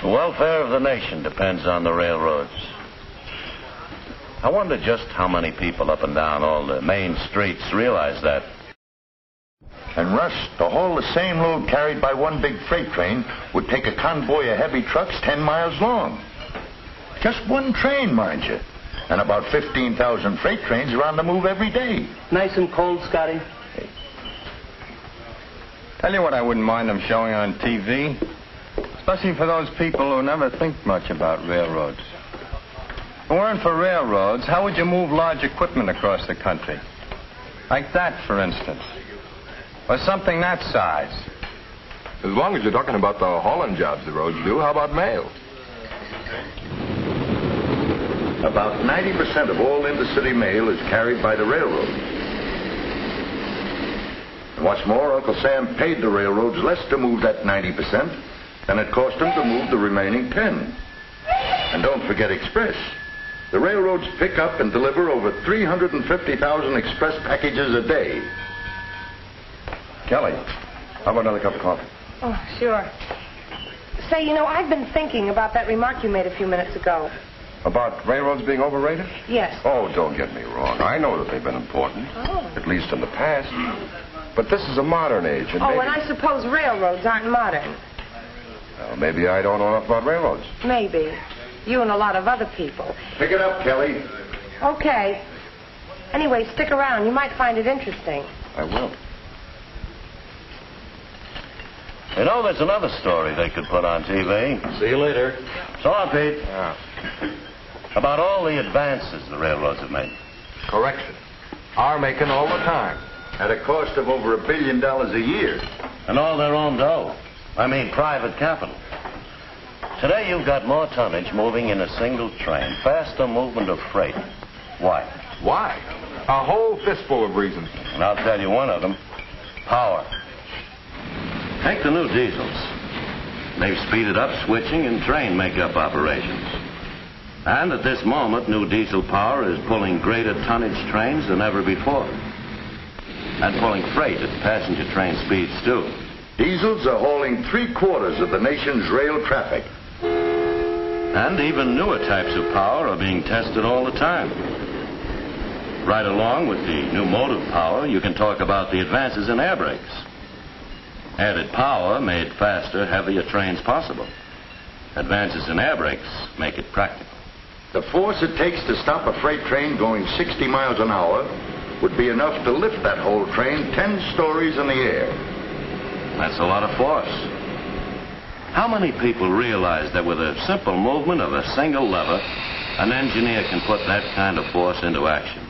The welfare of the nation depends on the railroads. I wonder just how many people up and down all the main streets realize that. And Russ, to haul the same load carried by one big freight train would take a convoy of heavy trucks 10 miles long. Just one train, mind you. And about 15,000 freight trains are on the move every day. Nice and cold, Scotty? Tell you what I wouldn't mind them showing on TV. Especially for those people who never think much about railroads. If it weren't for railroads, how would you move large equipment across the country? Like that, for instance. Or something that size. As long as you're talking about the hauling jobs the roads do, how about mail? About 90% of all intercity mail is carried by the railroad. And what's more, Uncle Sam paid the railroads less to move that 90% than it cost them to move the remaining 10. And don't forget express. The railroads pick up and deliver over 350,000 express packages a day. Kelly, how about another cup of coffee? Oh, sure. Say, you know, I've been thinking about that remark you made a few minutes ago. About railroads being overrated? Yes. Oh, don't get me wrong. I know that they've been important. Oh. At least in the past. But this is a modern age. And and I suppose railroads aren't modern. Well, maybe I don't know enough about railroads. Maybe. You and a lot of other people. Pick it up, Kelly. Okay. Anyway, stick around. You might find it interesting. I will. You know, there's another story they could put on TV. See you later. So long, Pete. Yeah. About all the advances the railroads have made. Correction. Are making all the time. At a cost of over $1 billion a year. And all their own dough. I mean, private capital. Today, you've got more tonnage moving in a single train, faster movement of freight. Why? Why? A whole fistful of reasons. And I'll tell you one of them. Power. Take the new diesels. They've speeded up switching and train makeup operations. And at this moment, new diesel power is pulling greater tonnage trains than ever before. And pulling freight at passenger train speeds, too. Diesels are hauling 3/4 of the nation's rail traffic. And even newer types of power are being tested all the time. Right along with the new motive power, you can talk about the advances in air brakes. Added power made faster, heavier trains possible. Advances in air brakes make it practical. The force it takes to stop a freight train going 60 miles an hour would be enough to lift that whole train 10 stories in the air. That's a lot of force. How many people realize that with a simple movement of a single lever, an engineer can put that kind of force into action?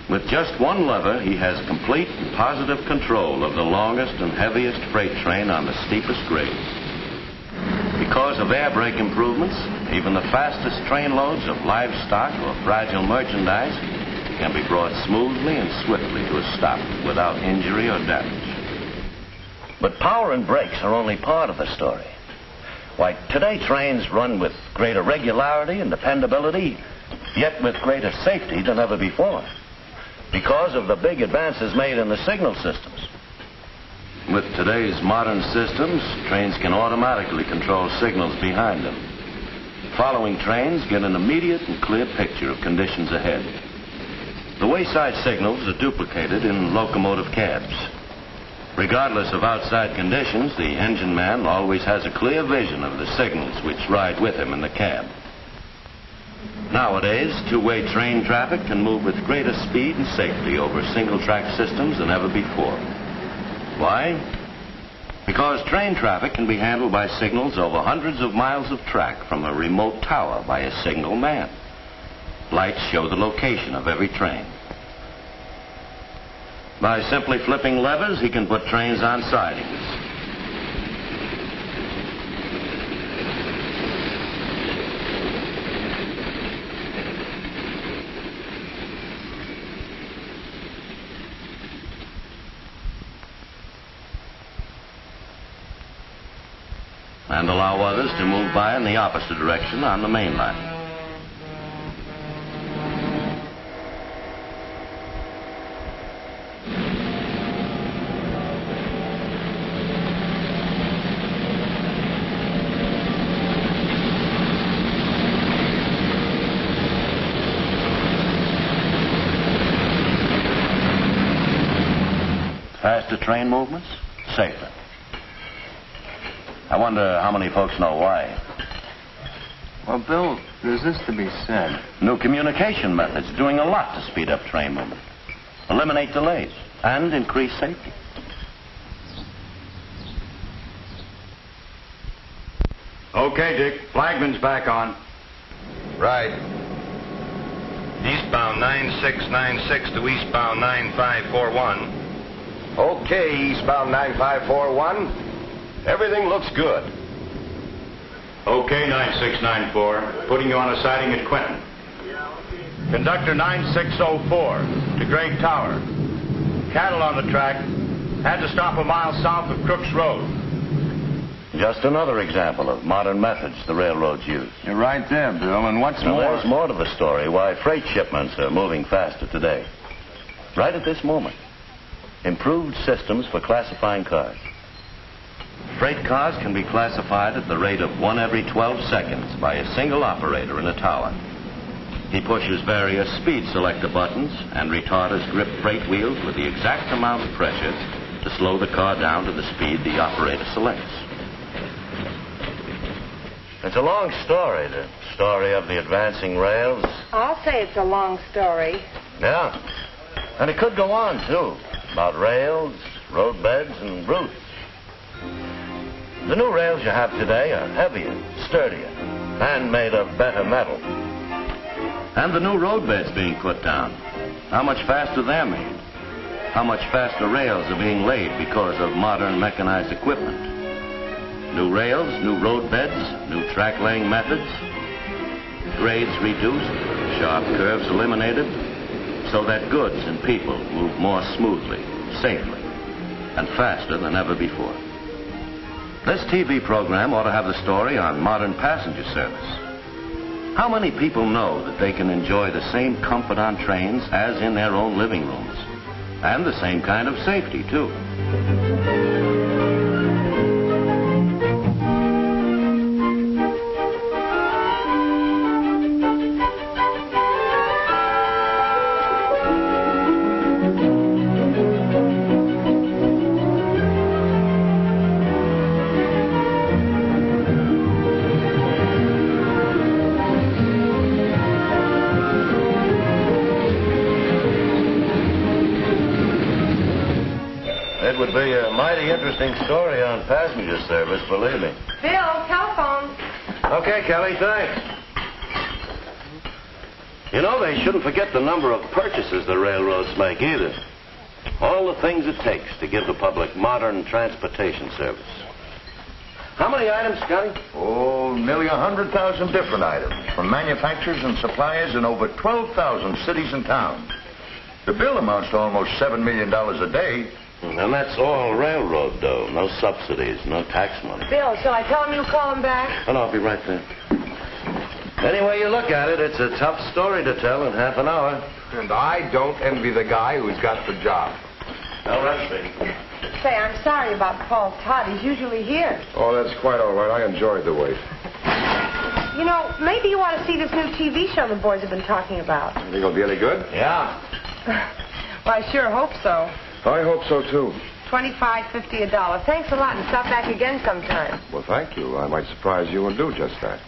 With just one lever, he has complete and positive control of the longest and heaviest freight train on the steepest grades. Because of air brake improvements, even the fastest train loads of livestock or fragile merchandise can be brought smoothly and swiftly to a stop without injury or damage. But power and brakes are only part of the story. Why, today trains run with greater regularity and dependability, yet with greater safety than ever before, because of the big advances made in the signal systems. With today's modern systems, trains can automatically control signals behind them. Following trains get an immediate and clear picture of conditions ahead. The wayside signals are duplicated in locomotive cabs. Regardless of outside conditions, the engine man always has a clear vision of the signals which ride with him in the cab. Nowadays, two-way train traffic can move with greater speed and safety over single-track systems than ever before. Why? Because train traffic can be handled by signals over hundreds of miles of track from a remote tower by a single man. Lights show the location of every train. By simply flipping levers, he can put trains on sidings. And allow others to move by in the opposite direction on the main line. Faster train movements, safer. I wonder how many folks know why. Well, Bill, there's this to be said. New communication methods doing a lot to speed up train movement, eliminate delays, and increase safety. Okay, Dick. Flagman's back on. Right. Eastbound 9696 to eastbound 9541. Okay, eastbound 9541. Everything looks good. Okay, 9694. Putting you on a siding at Quentin. Conductor 9604 to Great Tower. Cattle on the track. Had to stop a mile south of Crooks Road. Just another example of modern methods the railroads use. You're right there, Bill. And what's Now, more... there's more to the story why freight shipments are moving faster today. Right at this moment. Improved systems for classifying cars. Freight cars can be classified at the rate of 1 every 12 seconds by a single operator in a tower. He pushes various speed selector buttons, and retarders grip freight wheels with the exact amount of pressure to slow the car down to the speed the operator selects. It's a long story, the story of the advancing rails. I'll say it's a long story. Yeah. And it could go on, too, about rails, roadbeds, and routes. The new rails you have today are heavier, sturdier, and made of better metal. And the new roadbeds being put down, how much faster they're made. How much faster rails are being laid because of modern mechanized equipment. New rails, new roadbeds, new track-laying methods, grades reduced, sharp curves eliminated, so that goods and people move more smoothly, safely, and faster than ever before. This TV program ought to have the story on modern passenger service. How many people know that they can enjoy the same comfort on trains as in their own living rooms? And the same kind of safety, too. It would be a mighty interesting story on passenger service, believe me. Bill, telephone. Okay, Kelly, thanks. You know, they shouldn't forget the number of purchases the railroads make either. All the things it takes to give the public modern transportation service. How many items, Scotty? Oh, nearly 100,000 different items from manufacturers and suppliers in over 12,000 cities and towns. The bill amounts to almost $7 million a day. And that's all railroad dough. No subsidies, no tax money. Bill, shall I tell him you call him back? Oh, no, I'll be right there. Any way you look at it, it's a tough story to tell in half an hour. And I don't envy the guy who's got the job. No, that's me. Say, I'm sorry about Paul Todd. He's usually here. Oh, that's quite all right. I enjoyed the wait. You know, maybe you want to see this new TV show the boys have been talking about. You think it'll be any good? Yeah. Well, I sure hope so. I hope so, too. $25, $50 a dollar. Thanks a lot, and stop back again sometime. Well, thank you. I might surprise you and do just that.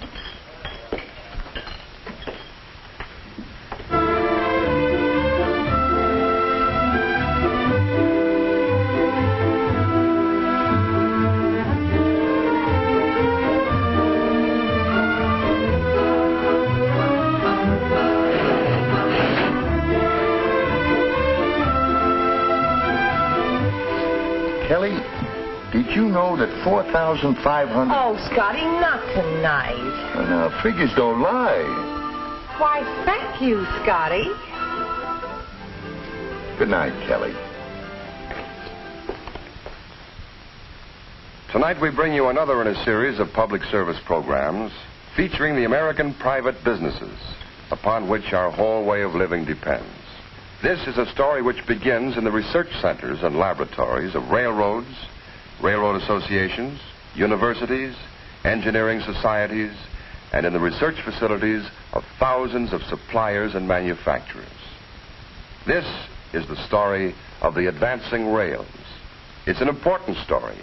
Kelly, did you know that 4,500... Oh, Scotty, not tonight. Now, figures don't lie. Why, thank you, Scotty. Good night, Kelly. Tonight we bring you another in a series of public service programs featuring the American private businesses upon which our whole way of living depends. This is a story which begins in the research centers and laboratories of railroads, railroad associations, universities, engineering societies, and in the research facilities of thousands of suppliers and manufacturers. This is the story of the advancing rails, It's an important story,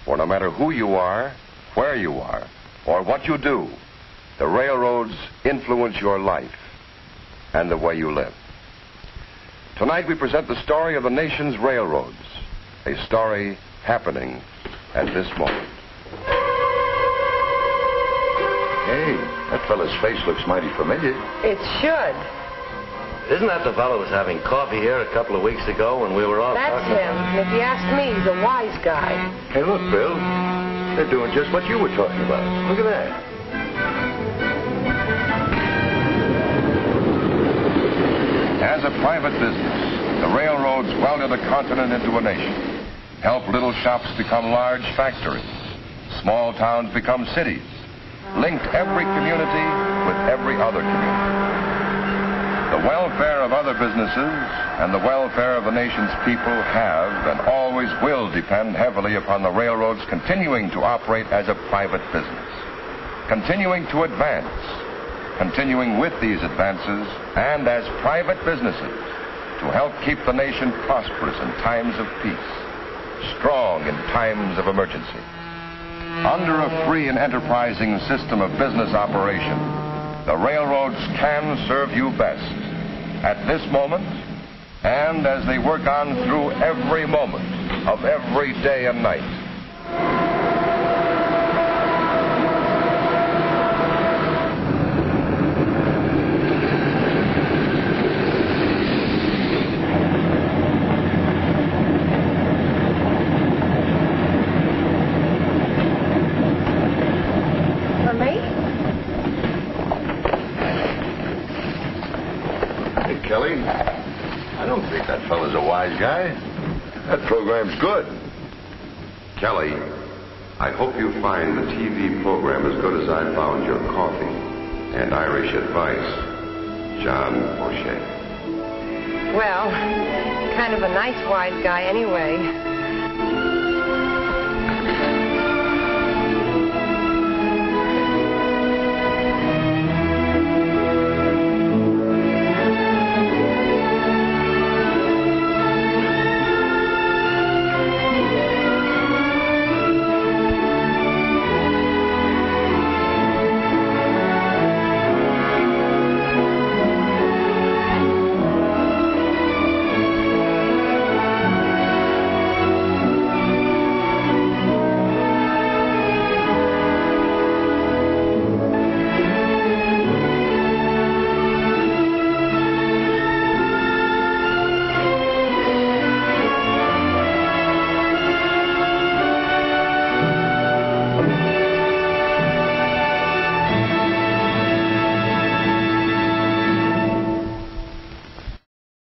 for no matter who you are, where you are, or what you do, the railroads influence your life and the way you live. Tonight we present the story of the nation's railroads, a story happening at this moment. Hey, that fella's face looks mighty familiar. It should. Isn't that the fellow who was having coffee here a couple of weeks ago when we were all That's talking? him. And if you ask me, he's a wise guy. Hey, look, Bill. They're doing just what you were talking about. Look at that. As a private business, the railroads welded a continent into a nation, helped little shops become large factories, small towns become cities, linked every community with every other community. The welfare of other businesses and the welfare of the nation's people have and always will depend heavily upon the railroads continuing to operate as a private business, continuing to advance, continuing with these advances and as private businesses to help keep the nation prosperous in times of peace, strong in times of emergency. Under a free and enterprising system of business operation, the railroads can serve you best at this moment and as they work on through every moment of every day and night. Kelly, I don't think that fella's a wise guy. That program's good. Kelly, I hope you find the TV program as good as I found your coffee and Irish advice. John O'Shea. Well, kind of a nice wise guy anyway.